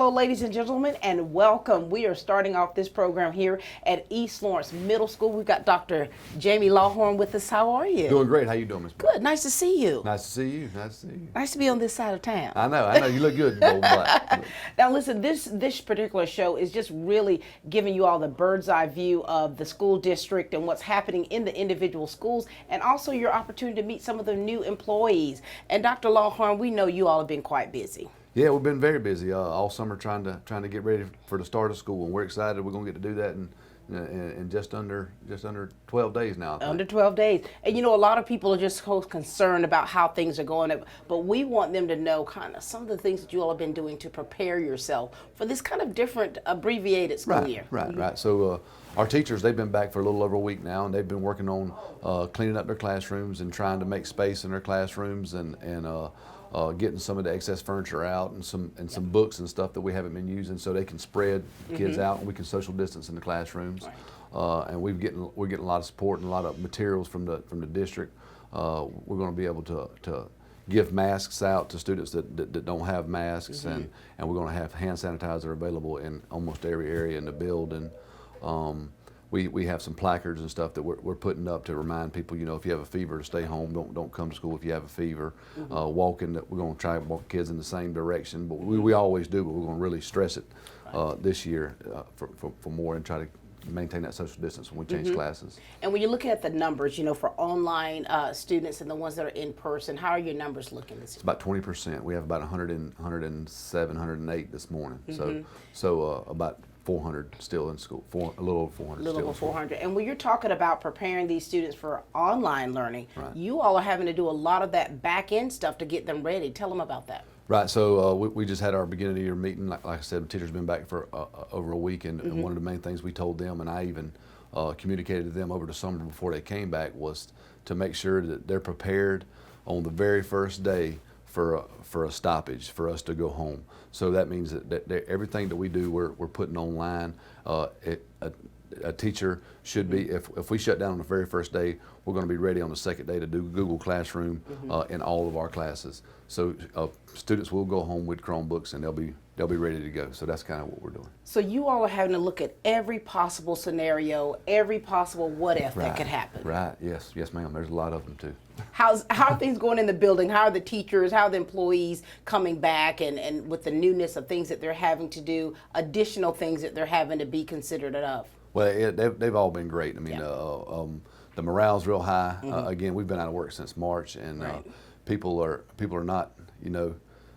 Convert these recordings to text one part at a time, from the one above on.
Hello, ladies and gentlemen, and welcome. We are starting off this program here at East Lawrence Middle School. We've got Dr. Jamie Lawhorn with us. How are you? Doing great. How you doing, Miss? Good. Nice to see you. Nice to see you. Nice to see you. Nice to be on this side of town. I know. You look good in gold and black. Now, listen, this particular show is just really giving you all the bird's eye view of the school district and what's happening in the individual schools, and also your opportunity to meet some of the new employees. And Dr. Lawhorn, we know you all have been quite busy. Yeah, we've been very busy all summer trying to get ready for the start of school, and we're excited. We're going to get to do that in just under 12 days now. Under 12 days. And you know, a lot of people are just so concerned about how things are going, but we want them to know kind of some of the things that you all have been doing to prepare yourself for this kind of different abbreviated school year. Right. So our teachers, they've been back for a little over a week now, and they've been working on cleaning up their classrooms and trying to make space in their classrooms and getting some of the excess furniture out and some books and stuff that we haven't been using, so they can spread kids out and we can social distance in the classrooms. Right. And we're getting a lot of support and a lot of materials from the district. We're going to be able to give masks out to students that don't have masks, and we're going to have hand sanitizer available in almost every area in the building. We have some placards and stuff that we're putting up to remind people, you know, if you have a fever, to stay home. Don't come to school if you have a fever. We're going to try to walk kids in the same direction, but we always do, but we're going to really stress it this year for more and try to maintain that social distance when we change classes. And when you look at the numbers, you know, for online students and the ones that are in person, how are your numbers looking this year? It's about 20%. We have about 107, 108 this morning. So about 400 still in school, a little over 400. A little over 400. And when you're talking about preparing these students for online learning, you all are having to do a lot of that back end stuff to get them ready. Tell them about that. Right. So we just had our beginning of the year meeting. Like I said, the teachers have been back for over a week, and one of the main things we told them, and I even communicated to them over the summer before they came back, was to make sure that they're prepared on the very first day for a stoppage, for us to go home. So that means that everything that we do, we're putting online. A teacher should be, if we shut down on the very first day, we're going to be ready on the second day to do Google Classroom in all of our classes. So students will go home with Chromebooks, and they'll be ready to go. So that's kind of what we're doing. So you all are having to look at every possible scenario, every possible what if that could happen. Right. Yes, ma'am. There's a lot of them too. How are things going in the building? How are the teachers, how are the employees coming back, and with the newness of things that they're having to do, additional things that they're having to be considerate of? Well, they've all been great. I mean, the morale's real high. Again, we've been out of work since March, and people are not, you know,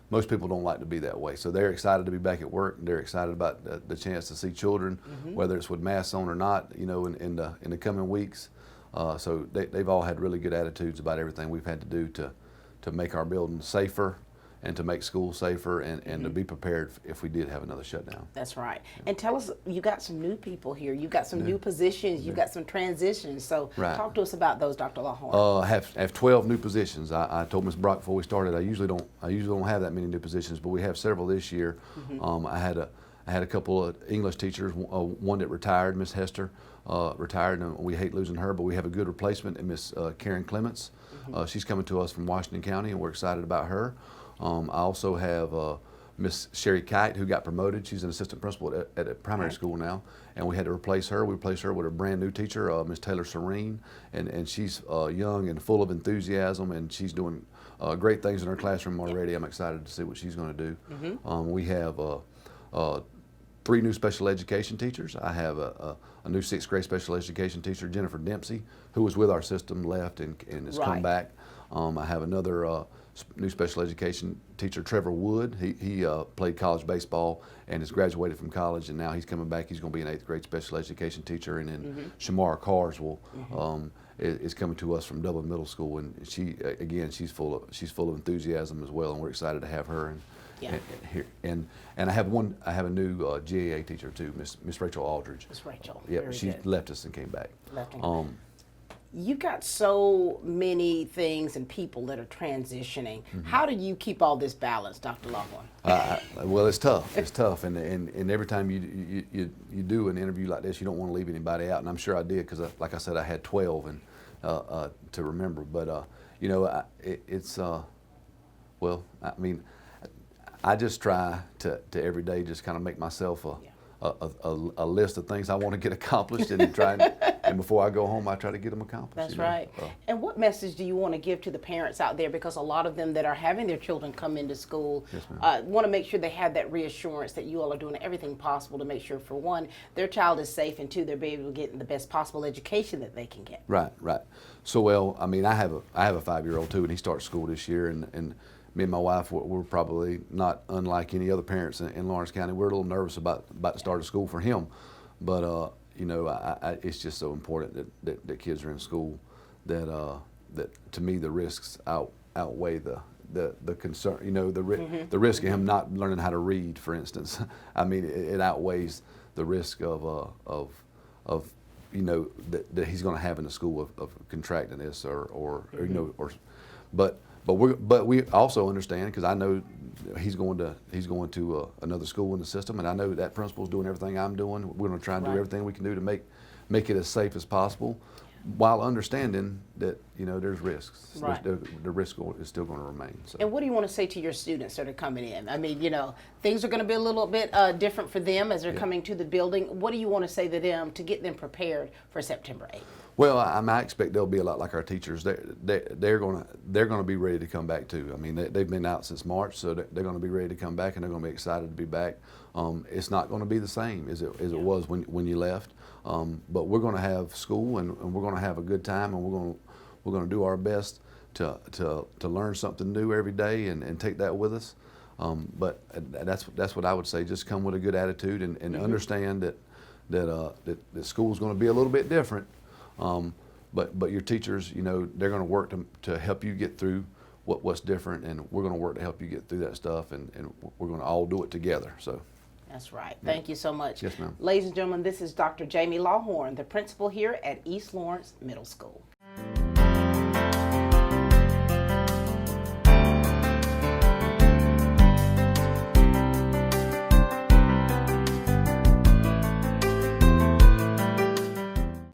most people don't like to be that way. So they're excited to be back at work. They're excited about the chance to see children, whether it's with masks on or not, you know, in the coming weeks. So they've all had really good attitudes about everything we've had to do to make our building safer and to make school safer and to be prepared if we did have another shutdown. That's right. And tell us, you got some new people here. You got some new positions. You got some transitions. So talk to us about those, Dr. Lawhorn. I have 12 new positions. I told Ms. Brock before we started, I usually don't have that many new positions, but we have several this year. I had a couple of English teachers, one that retired, Miss Hester, retired, and we hate losing her, but we have a good replacement in Miss Karen Clements. She's coming to us from Washington County, and we're excited about her. I also have Miss Sherry Kite, who got promoted. She's an assistant principal at a primary school now, and we had to replace her. We replaced her with a brand new teacher, Miss Taylor Serene, and she's young and full of enthusiasm, and she's doing great things in her classroom already. I'm excited to see what she's going to do. We have 3 new special education teachers. I have a new 6th grade special education teacher, Jennifer Dempsey, who was with our system, left and has come back. I have another new special education teacher, Trevor Wood. He played college baseball and has graduated from college, and now he's coming back. He's going to be an 8th grade special education teacher. And then Shamara Carswell is coming to us from Dublin Middle School, and she's full of enthusiasm as well, and we're excited to have her. And I have a new GAA teacher too, Miss Rachel Aldridge. Miss Rachel. Yeah, she left us and came back. You've got so many things and people that are transitioning. How do you keep all this balance, Dr. Lawhorn? Well, it's tough. It's tough, and every time you do an interview like this, you don't want to leave anybody out. And I'm sure I did, because, like I said, I had 12 and to remember. But you know, it's well, I mean, I just try to every day just kind of make myself a list of things I want to get accomplished, and and before I go home, I try to get them accomplished. That's right. And what message do you want to give to the parents out there? Because a lot of them that are having their children come into school want to make sure they have that reassurance that you all are doing everything possible to make sure, for one, their child is safe, and two, they're able to get the best possible education that they can get. Right, right. So, well, I mean, I have a 5-year-old too, and he starts school this year, and me and my wife, we're probably not unlike any other parents in Lawrence County. We're a little nervous about the start of school for him, but you know, it's just so important that kids are in school. That to me, the risks outweigh the concern. You know, the risk of him not learning how to read, for instance. I mean, it outweighs the risk of you know, that he's going to have in the school of contracting this or you know, But we also understand, because I know he's going to another school in the system, and I know that principal's doing everything I'm doing. We're going to try and do everything we can do to make it as safe as possible, while understanding that, you know, there's risks. Right. The risk is still going to remain. So. And what do you want to say to your students that are coming in? I mean, you know, things are going to be a little bit different for them as they're coming to the building. What do you want to say to them to get them prepared for September 8th? Well, I expect they'll be a lot like our teachers. They're going to be ready to come back too. I mean, they've been out since March, so they're going to be ready to come back, and they're going to be excited to be back. It's not going to be the same as it was when you left, but we're going to have school, and we're going to have a good time, and we're going to do our best to learn something new every day and take that with us. But that's what I would say. Just come with a good attitude and understand that school's going to be a little bit different. But your teachers, you know, they're going to work to help you get through what's different, and we're going to work to help you get through that stuff, and we're going to all do it together. So. That's right. Thank you so much. Yes, ma'am. Ladies and gentlemen, this is Dr. Jamie Lawhorn, the principal here at East Lawrence Middle School.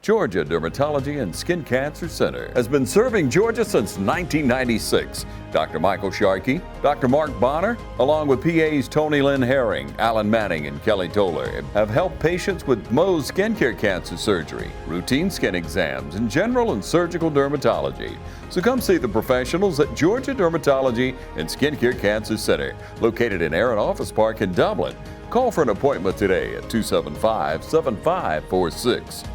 Georgia Dermatology and Skin Cancer Center has been serving Georgia since 1996. Dr. Michael Sharkey, Dr. Mark Bonner, along with PAs Tony Lynn Herring, Alan Manning, and Kelly Toller, have helped patients with Mohs skincare cancer surgery, routine skin exams, and general and surgical dermatology. So come see the professionals at Georgia Dermatology and Skincare Cancer Center, located in Aaron Office Park in Dublin. Call for an appointment today at 275-7546.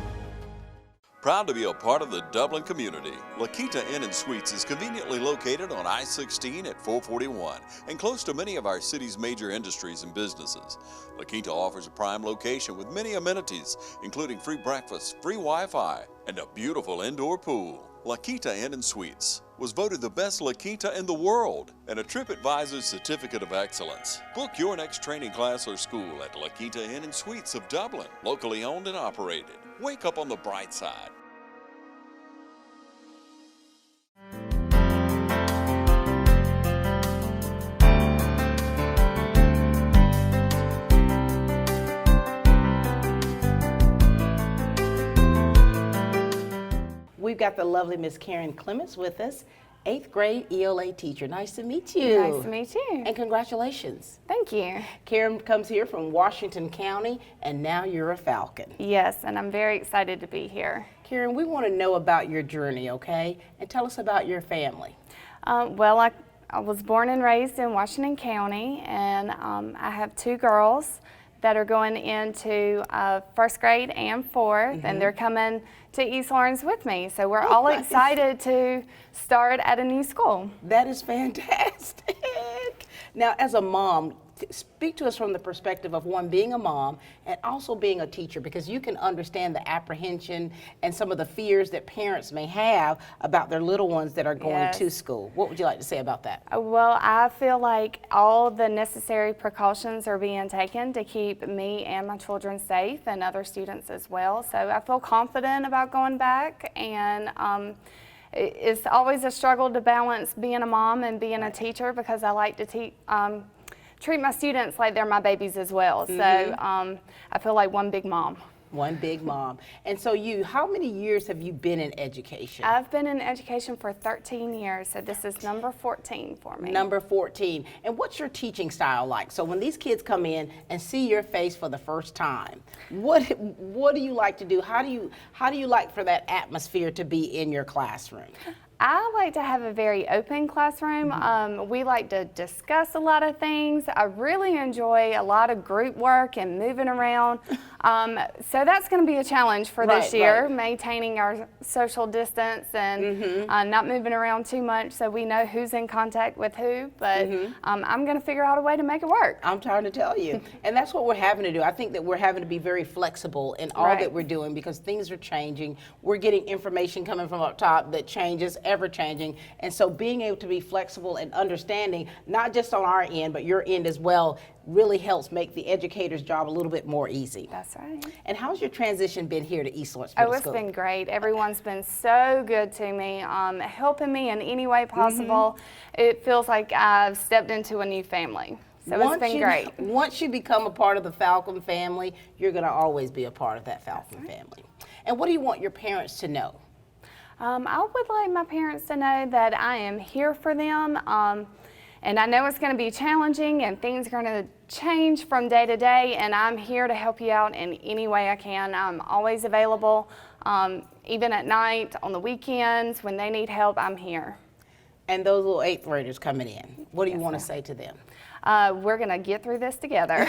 Proud to be a part of the Dublin community, La Quinta Inn & Suites is conveniently located on I-16 at 441 and close to many of our city's major industries and businesses. La Quinta offers a prime location with many amenities, including free breakfast, free Wi-Fi, and a beautiful indoor pool. La Quinta Inn & Suites was voted the best La Quinta in the world and a TripAdvisor's Certificate of Excellence. Book your next training class or school at La Quinta Inn & Suites of Dublin, locally owned and operated. Wake up on the bright side. We've got the lovely Miss Karen Clements with us, 8th grade ELA teacher. Nice to meet you. Nice to meet you. And congratulations. Thank you. Karen comes here from Washington County, and now you're a Falcon. Yes, and I'm very excited to be here. Karen, we want to know about your journey, okay? And tell us about your family. Well, I was born and raised in Washington County, and I have 2 girls that are going into 1st grade and 4th, and they're coming to East Lawrence with me. So we're all excited to start at a new school. That is fantastic. Now, as a mom, speak to us from the perspective of one, being a mom and also being a teacher, because you can understand the apprehension and some of the fears that parents may have about their little ones that are going to school. What would you like to say about that? Well, I feel like all the necessary precautions are being taken to keep me and my children safe, and other students as well. So I feel confident about going back, and it's always a struggle to balance being a mom and being a teacher, because I like to treat my students like they're my babies as well. So I feel like one big mom. One big mom. And so how many years have you been in education? I've been in education for 13 years, so this is number 14 for me. Number 14. And what's your teaching style like? So when these kids come in and see your face for the first time, what do you like to do? How do you like for that atmosphere to be in your classroom? I like to have a very open classroom. We like to discuss a lot of things. I really enjoy a lot of group work and moving around. So that's going to be a challenge for this year, maintaining our social distance and not moving around too much so we know who's in contact with who. But I'm going to figure out a way to make it work. I'm trying to tell you. And that's what we're having to do. I think that we're having to be very flexible in all that we're doing because things are changing. We're getting information coming from up top that changes, ever changing. And so being able to be flexible and understanding, not just on our end, but your end as well, really helps make the educator's job a little bit more easy. That's right. And how's your transition been here to East Lawrence Middle School? It's been great. Everyone's been so good to me, helping me in any way possible. It feels like I've stepped into a new family. So it's been great. Once you become a part of the Falcon family, you're going to always be a part of that Falcon family. And what do you want your parents to know? I would like my parents to know that I am here for them, and I know it's going to be challenging and things are going to change from day to day, and I'm here to help you out in any way I can. I'm always available, even at night, on the weekends, when they need help, I'm here. And those little 8th graders coming in, what do you want to say to them? We're going to get through this together.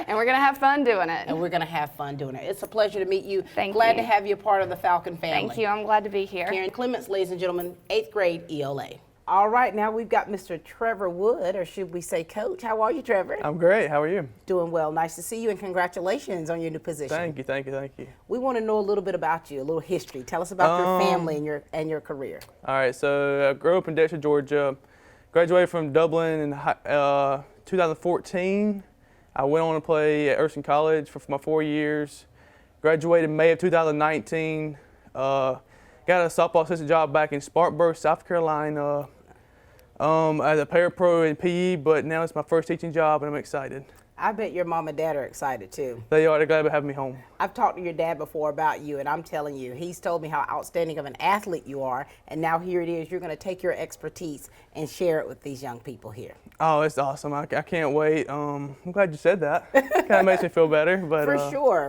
And we're going to have fun doing it. And we're going to have fun doing it. It's a pleasure to meet you. Glad to have you a part of the Falcon family. Thank you. I'm glad to be here. Karen Clements, ladies and gentlemen, 8th grade ELA. All right, now we've got Mr. Trevor Wood, or should we say Coach. How are you, Trevor? I'm great. How are you? Doing well. Nice to see you, and congratulations on your new position. Thank you, thank you, thank you. We want to know a little bit about you, a little history. Tell us about your family and your career. All right, so I grew up in Dexter, Georgia. Graduated from Dublin in 2014. I went on to play at Urson College for my 4 years. Graduated in May of 2019. Got a softball assistant job back in Spartanburg, South Carolina. As a parapro in PE, but now it's my first teaching job and I'm excited. I bet your mom and dad are excited too. They are. They're glad to have me home. I've talked to your dad before about you, and I'm telling you, he's told me how outstanding of an athlete you are, and now here it is, you're going to take your expertise and share it with these young people here. Oh, it's awesome. I can't wait. I'm glad you said that. Kind of makes me feel better. But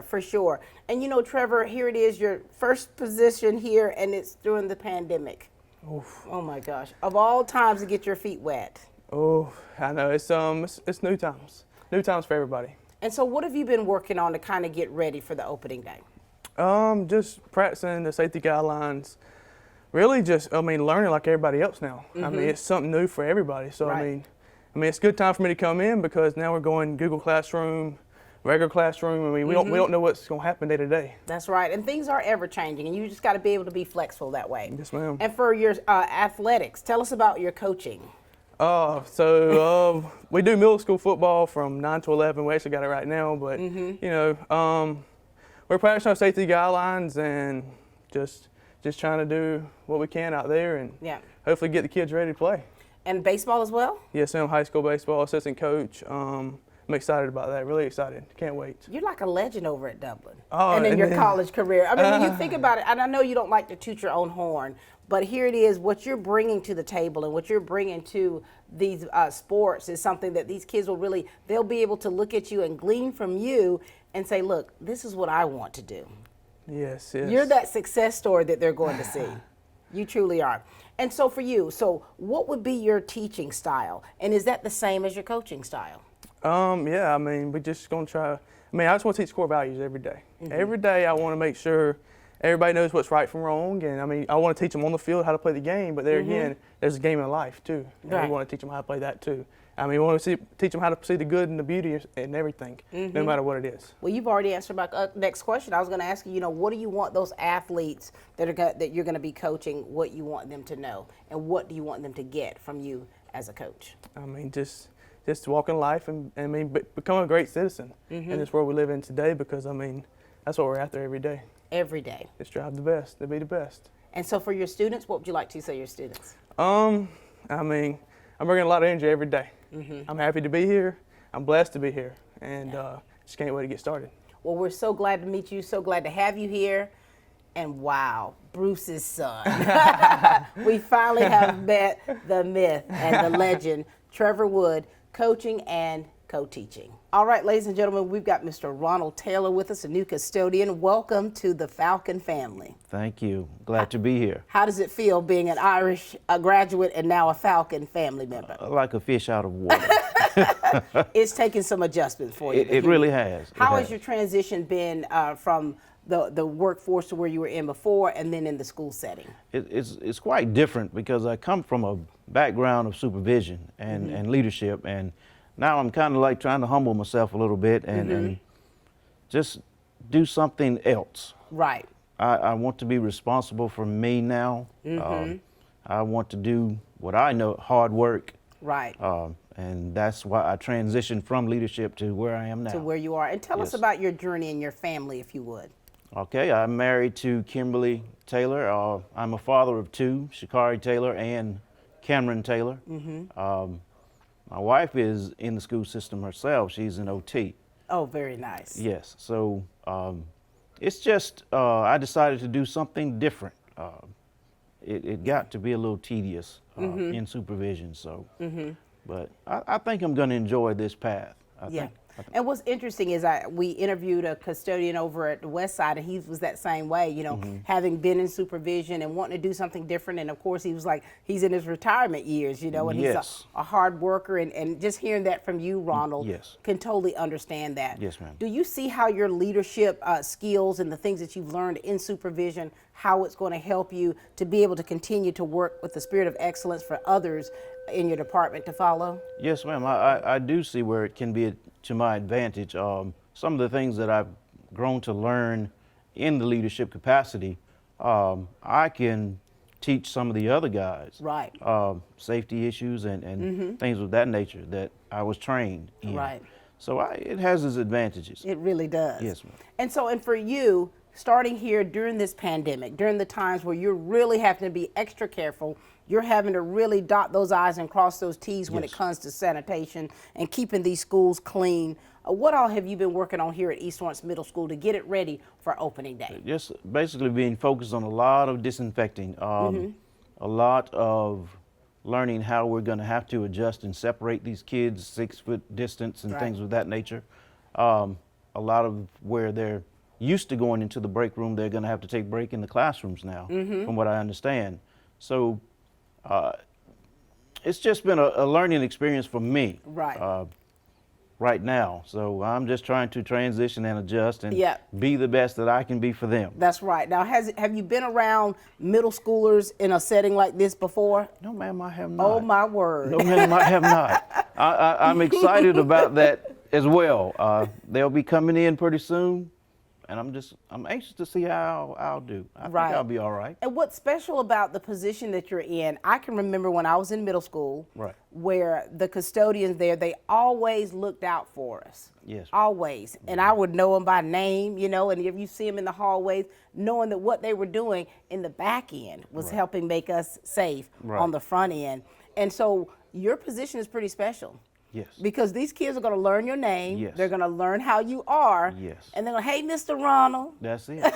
For sure. And you know, Trevor, here it is, your first position here, and it's during the pandemic. Oof. Oh my gosh. Of all times to get your feet wet. Oh, I know. It's new times. New times for everybody. And so what have you been working on to kind of get ready for the opening day? Just practicing the safety guidelines. Really just, learning like everybody else now. It's something new for everybody. So, it's a good time for me to come in because now we're going Google Classroom, regular classroom. We don't know what's going to happen day to day. That's right. And things are ever changing, and you just got to be able to be flexible that way. Yes, ma'am. And for your athletics, tell us about your coaching. We do middle school football from 9 to 11. We actually got it right now, but we're practicing our safety guidelines and just trying to do what we can out there and hopefully get the kids ready to play. And baseball as well? Yes, I'm high school baseball assistant coach. I'm excited about that. Really excited. Can't wait. You're like a legend over at Dublin. And in your college career. I mean, when you think about it, and I know you don't like to toot your own horn, but here it is, what you're bringing to the table and what you're bringing to these sports is something that these kids will they'll be able to look at you and glean from you and say, look, this is what I want to do. Yes. You're that success story that they're going to see. You truly are. And so for you, what would be your teaching style? And is that the same as your coaching style? We're just going to try. I just want to teach core values every day. Every day I want to make sure everybody knows what's right from wrong. And I want to teach them on the field how to play the game, but there again, there's a game of life too. And we want to teach them how to play that too. We want to teach them how to see the good and the beauty in everything, no matter what it is. Well, you've already answered my next question. I was going to ask you, what do you want those athletes that you're going to be coaching, what you want them to know, and what do you want them to get from you as a coach? Just walk in life and become a great citizen in this world we live in today because, that's what we're after every day. Every day. Just strive the best, to be the best. And so for your students, what would you like to say to your students? I'm bringing a lot of energy every day. I'm happy to be here. I'm blessed to be here, and just can't wait to get started. Well, we're so glad to meet you, so glad to have you here. And wow, Bruce's son. We finally have met the myth and the legend, Trevor Wood, coaching and co-teaching. All right, ladies and gentlemen, we've got Mr. Ronald Taylor with us, a new custodian. Welcome to the Falcon family. Thank you. Glad to be here. How does it feel being an Irish graduate and now a Falcon family member? Like a fish out of water. It's taken some adjustment for you. It really has. How has your transition been from the workforce to where you were in before and then in the school setting? It's quite different because I come from a background of supervision and leadership, and now I'm kind of like trying to humble myself a little bit and just do something else. Right. I want to be responsible for me now. I want to do what I know, hard work. Right. And that's why I transitioned from leadership to where I am now. To where you are. And tell us about your journey and your family, if you would. Okay, I'm married to Kimberly Taylor. I'm a father of two, Shakari Taylor and Cameron Taylor. My wife is in the school system herself. She's an OT. Oh, very nice. Yes, so it's just I decided to do something different. It got to be a little tedious in supervision, so. But I think I'm going to enjoy this path. I think. And what's interesting is we interviewed a custodian over at the West Side, and he was that same way, you know, having been in supervision and wanting to do something different. And of course, he was like, he's in his retirement years, you know, and he's a hard worker. And just hearing that from you, Ronald, can totally understand that. Yes, ma'am. Do you see how your leadership skills and the things that you've learned in supervision, how it's going to help you to be able to continue to work with the spirit of excellence for others in your department to follow? Yes, ma'am. I do see where it can be to my advantage. Some of the things that I've grown to learn in the leadership capacity, I can teach some of the other guys. Right. Safety issues and things of that nature that I was trained in. Right. So it has its advantages. It really does. Yes, ma'am. And for you, starting here during this pandemic, during the times where you're really having to be extra careful, you're having to really dot those I's and cross those T's when it comes to sanitation and keeping these schools clean. What all have you been working on here at East Lawrence Middle School to get it ready for opening day? Just basically being focused on a lot of disinfecting, a lot of learning how we're going to have to adjust and separate these kids 6 foot distance and things of that nature. A lot of where they're used to going into the break room, they're going to have to take break in the classrooms now, from what I understand. So it's just been a learning experience for me right now. So I'm just trying to transition and adjust and be the best that I can be for them. That's right. Now, have you been around middle schoolers in a setting like this before? No, ma'am, I have not. Oh, my word. No, ma'am, I have not. I'm excited about that as well. They'll be coming in pretty soon. And I'm anxious to see how I'll do. I think I'll be all right. And what's special about the position that you're in, I can remember when I was in middle school, where the custodians there, they always looked out for us. Yes. Always. And I would know them by name, you know, and if you see them in the hallways, knowing that what they were doing in the back end was helping make us safe on the front end. And so your position is pretty special. Yes. Because these kids are going to learn your name. Yes. They're going to learn how you are. Yes. And they're going to, hey, Mr. Ronald. That's it.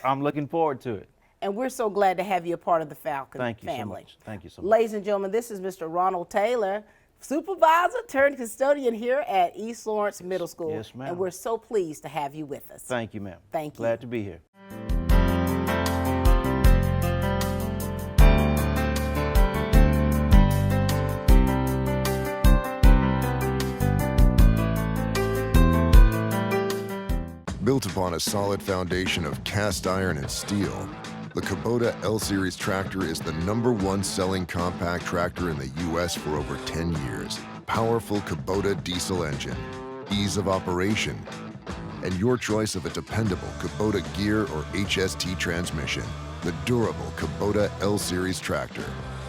I'm looking forward to it. And we're so glad to have you a part of the Falcon family. Thank you so much. Thank you so much. Ladies and gentlemen, this is Mr. Ronald Taylor, supervisor turned custodian here at East Lawrence Middle School. Yes, ma'am. And we're so pleased to have you with us. Thank you, ma'am. Thank you. Glad to be here. Built upon a solid foundation of cast iron and steel, the Kubota L-Series tractor is the #1 selling compact tractor in the U.S. for over 10 years. Powerful Kubota diesel engine, ease of operation, and your choice of a dependable Kubota gear or HST transmission. The durable Kubota L-Series tractor.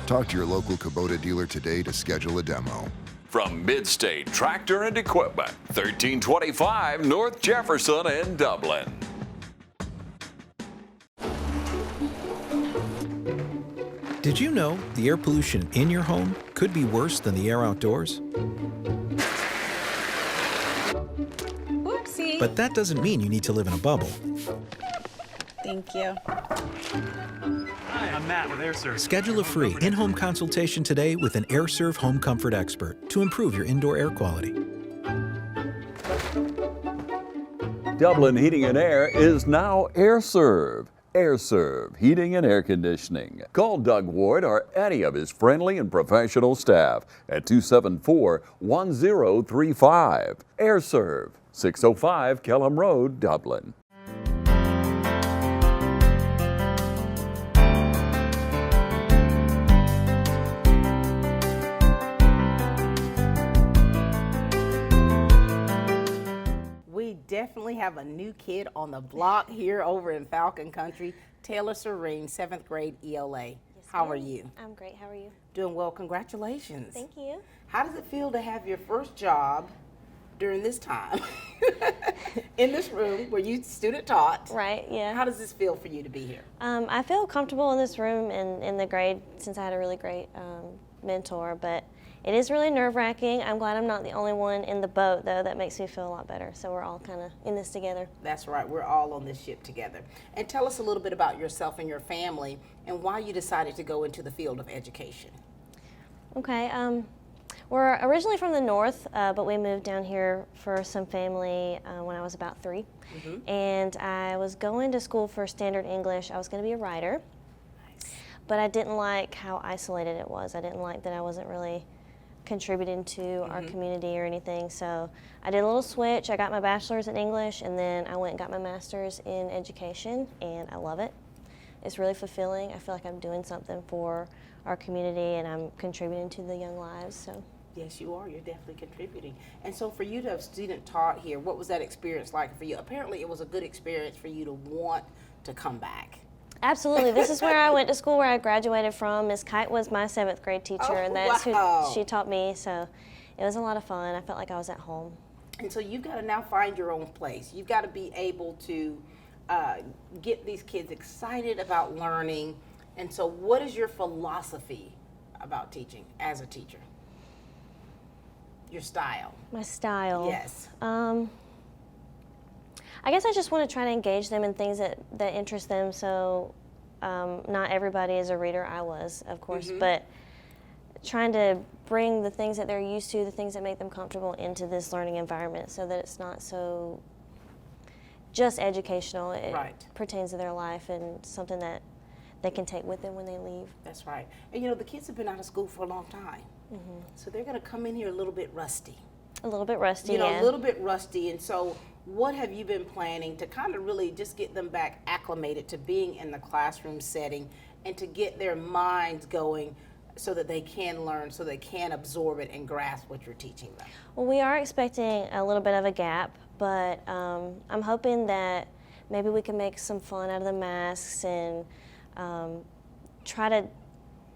Talk to your local Kubota dealer today to schedule a demo. From Midstate Tractor and Equipment, 1325 North Jefferson in Dublin. Did you know the air pollution in your home could be worse than the air outdoors? Whoopsie! but that doesn't mean you need to live in a bubble. Thank you. Hi, I'm Matt with AirServe. Schedule a free in-home consultation today with an AirServe home comfort expert to improve your indoor air quality. Dublin Heating and Air is now AirServe. AirServe Heating and Air Conditioning. Call Doug Ward or any of his friendly and professional staff at 274-1035. AirServe, 605 Kelham Road, Dublin. We definitely have a new kid on the block here over in Falcon Country, Taylor Serene, 7th grade ELA. Yes, How ma'am. are you? I'm great. How are you? Doing well, congratulations. Thank you. How does it feel to have your first job during this time in this room where you student taught? Right, yeah. How does this feel for you to be here? I feel comfortable in this room and in the grade since I had a really great mentor, but it is really nerve-wracking. I'm glad I'm not the only one in the boat, though. That makes me feel a lot better. So we're all kind of in this together. That's right. We're all on this ship together. And tell us a little bit about yourself and your family and why you decided to go into the field of education. Okay. We're originally from the north, but we moved down here for some family when I was about 3. Mm-hmm. And I was going to school for standard English. I was going to be a writer. Nice. But I didn't like how isolated it was. I didn't like that I wasn't really contributing to our community or anything. So I did a little switch. I got my bachelor's in English, and then I went and got my master's in education, and I love it. It's really fulfilling. I feel like I'm doing something for our community, and I'm contributing to the young lives. So. Yes, you are. You're definitely contributing. And so for you to have student taught here, what was that experience like for you? Apparently it was a good experience for you to want to come back. Absolutely. This is where I went to school, where I graduated from. Ms. Kite was my 7th grade teacher, and that's who she taught me. So it was a lot of fun. I felt like I was at home. And so you've got to now find your own place. You've got to be able to get these kids excited about learning. And so what is your philosophy about teaching as a teacher? Your style. My style. Yes. I guess I just want to try to engage them in things that interest them. So not everybody is a reader. I was, of course, but trying to bring the things that they're used to, the things that make them comfortable into this learning environment so that it's not so just educational. It pertains to their life and something that they can take with them when they leave. That's right. And you know, the kids have been out of school for a long time. So they're going to come in here a little bit rusty. A little bit rusty, You know, yeah. a little bit rusty. And so what have you been planning to kind of really just get them back acclimated to being in the classroom setting and to get their minds going so that they can learn, so they can absorb it and grasp what you're teaching them? Well, we are expecting a little bit of a gap, but I'm hoping that maybe we can make some fun out of the masks and try to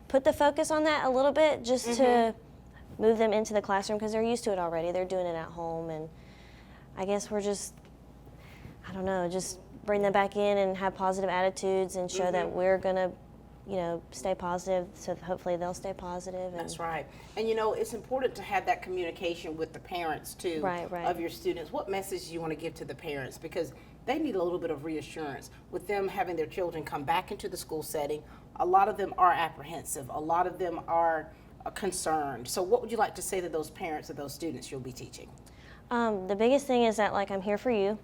put the focus on that a little bit just to move them into the classroom because they're used to it already. They're doing it at home, and I guess we're just, I don't know, just bring them back in and have positive attitudes and show that we're going to, you know, stay positive so that hopefully they'll stay positive. And That's right. And you know, it's important to have that communication with the parents too of your students. What message do you want to give to the parents? Because they need a little bit of reassurance with them having their children come back into the school setting. A lot of them are apprehensive. A lot of them are concerned. So what would you like to say to those parents of those students you'll be teaching? The biggest thing is that, like, I'm here for you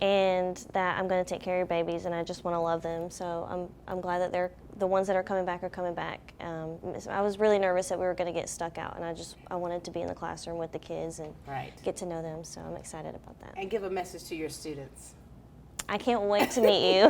and that I'm going to take care of your babies and I just want to love them. So I'm glad that they're the ones that are coming back. I was really nervous that we were going to get stuck out, and I wanted to be in the classroom with the kids and get to know them. So I'm excited about that. And give a message to your students. I can't wait to meet you.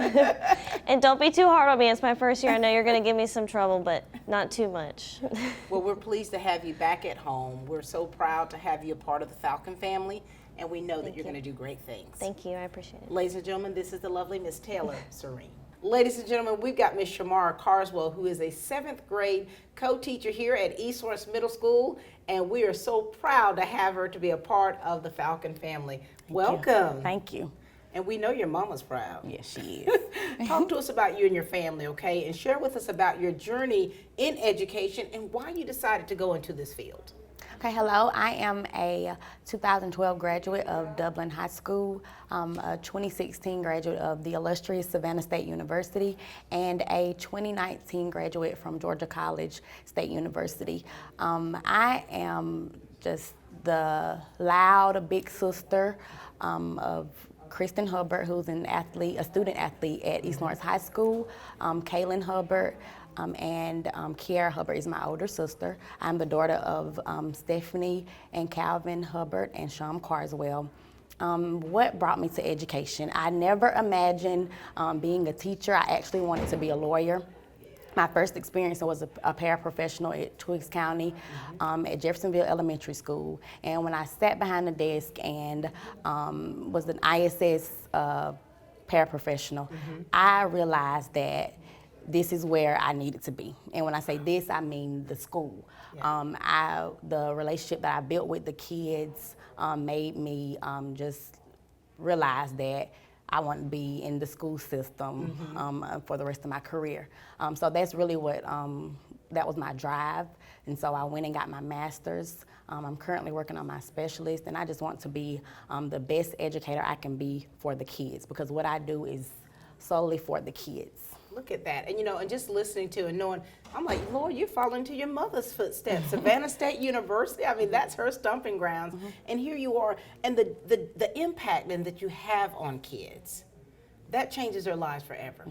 And don't be too hard on me. It's my first year. I know you're going to give me some trouble, but not too much. Well, we're pleased to have you back at home. We're so proud to have you a part of the Falcon family, and we know that you're going to do great things. Thank you. I appreciate it. Ladies and gentlemen, this is the lovely Miss Taylor Serene. Ladies and gentlemen, we've got Miss Shamara Carswell, who is a 7th grade co-teacher here at East Orange Middle School, and we are so proud to have her to be a part of the Falcon family. Welcome. Thank you. And we know your mama's proud. Yes, she is. Talk to us about you and your family, okay? And share with us about your journey in education and why you decided to go into this field. Okay, hello. I am a 2012 graduate of Dublin High School, a 2016 graduate of the illustrious Savannah State University, and a 2019 graduate from Georgia College State University. I am just the loud big sister of Kristen Hubbard, who's an athlete, a student athlete at East Lawrence High School, Kaylin Hubbard, and Kiara Hubbard is my older sister. I'm the daughter of Stephanie and Calvin Hubbard and Sham Carswell. What brought me to education? I never imagined being a teacher. I actually wanted to be a lawyer. My first experience was a paraprofessional at Twiggs County at Jeffersonville Elementary School. And when I sat behind the desk and was an ISS paraprofessional, I realized that this is where I needed to be. And when I say this, I mean the school. The relationship that I built with the kids made me just realize that I want to be in the school system for the rest of my career. So that's really what, that was my drive. And so I went and got my master's. I'm currently working on my specialist, and I just want to be the best educator I can be for the kids, because what I do is solely for the kids. Look at that. And you know, and just listening to and knowing, I'm like, Lord, you're following to your mother's footsteps. Savannah State University, I mean, that's her stomping grounds. And here you are, and the impact and that you have on kids, that changes their lives forever.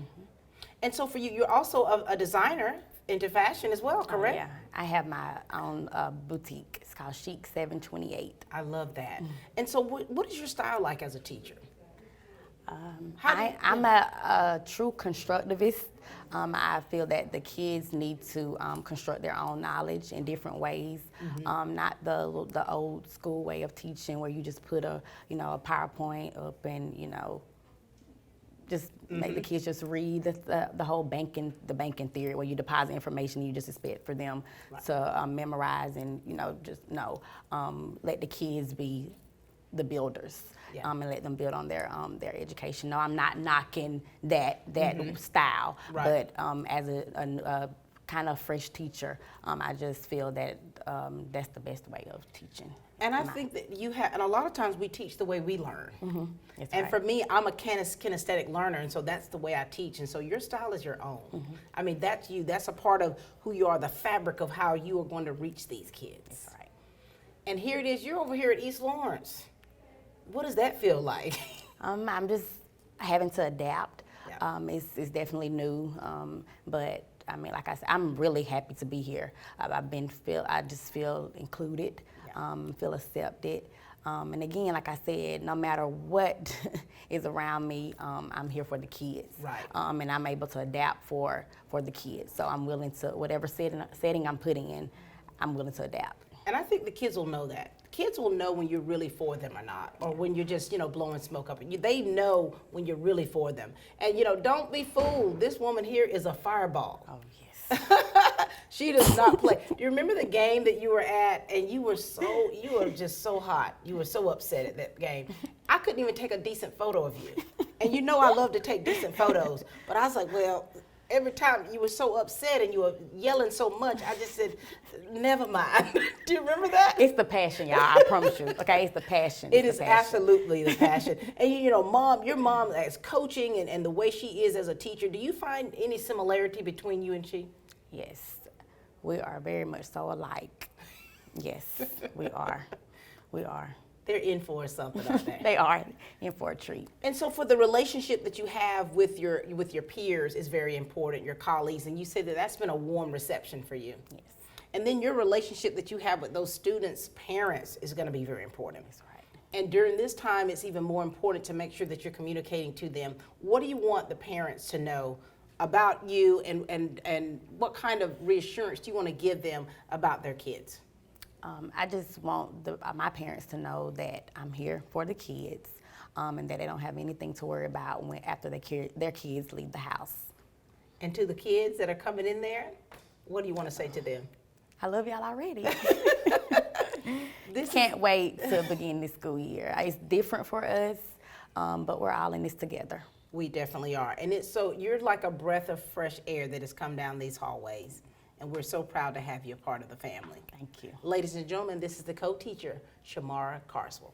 And so for you, you're also a designer into fashion as well, correct? Yeah, I have my own boutique. It's called Chic 728. I love that. And so what is your style like as a teacher? I'm a true constructivist. I feel that the kids need to construct their own knowledge in different ways, not the old school way of teaching where you just put a PowerPoint up and just make the kids just read the whole banking theory where you deposit information and you just expect for them to memorize and let the kids be the builders. And let them build on their education. No, I'm not knocking that style, but as a kind of fresh teacher, I just feel that that's the best way of teaching. And I think that you have, and a lot of times we teach the way we learn. And right. for me, I'm a kinesthetic learner, and so that's the way I teach. And so your style is your own. I mean, that's you. That's a part of who you are, the fabric of how you are going to reach these kids. That's right. And here it is. You're over here at East Lawrence. What does that feel like? I'm just having to adapt. It's definitely new, but I mean, like I said, I'm really happy to be here. I just feel included, feel accepted. And again, like I said, no matter what is around me, I'm here for the kids. And I'm able to adapt for the kids. So I'm willing to, whatever setting I'm putting in, I'm willing to adapt. And I think the kids will know that. Kids will know when you're really for them or not, or when you're just, blowing smoke up. They know when you're really for them. And, don't be fooled. This woman here is a fireball. Oh, yes. She does not play. Do you remember the game that you were at, and you were just so hot. You were so upset at that game. I couldn't even take a decent photo of you. And I love to take decent photos. But I was like, well, every time you were so upset and you were yelling so much, I just said, never mind. Do you remember that? It's the passion, y'all. I promise you. Okay, it's the passion. It is absolutely the passion. And your mom as coaching and the way she is as a teacher, do you find any similarity between you and she? Yes, we are very much so alike. Yes, we are. We are. They're in for something, aren't they? They are in for a treat. And so for the relationship that you have with your peers is very important, your colleagues, and you say that that's been a warm reception for you. Yes. And then your relationship that you have with those students' parents is going to be very important. That's right. And during this time, it's even more important to make sure that you're communicating to them. What do you want the parents to know about you, and what kind of reassurance do you want to give them about their kids? I just want my parents to know that I'm here for the kids, and that they don't have anything to worry about after their kids leave the house. And to the kids that are coming in there, what do you want to say to them? I love y'all already. Can't wait to begin this school year. It's different for us, but we're all in this together. We definitely are. And so you're like a breath of fresh air that has come down these hallways. and we're so proud to have you a part of the family. Thank you. Ladies and gentlemen, this is the co-teacher, Shamara Carswell.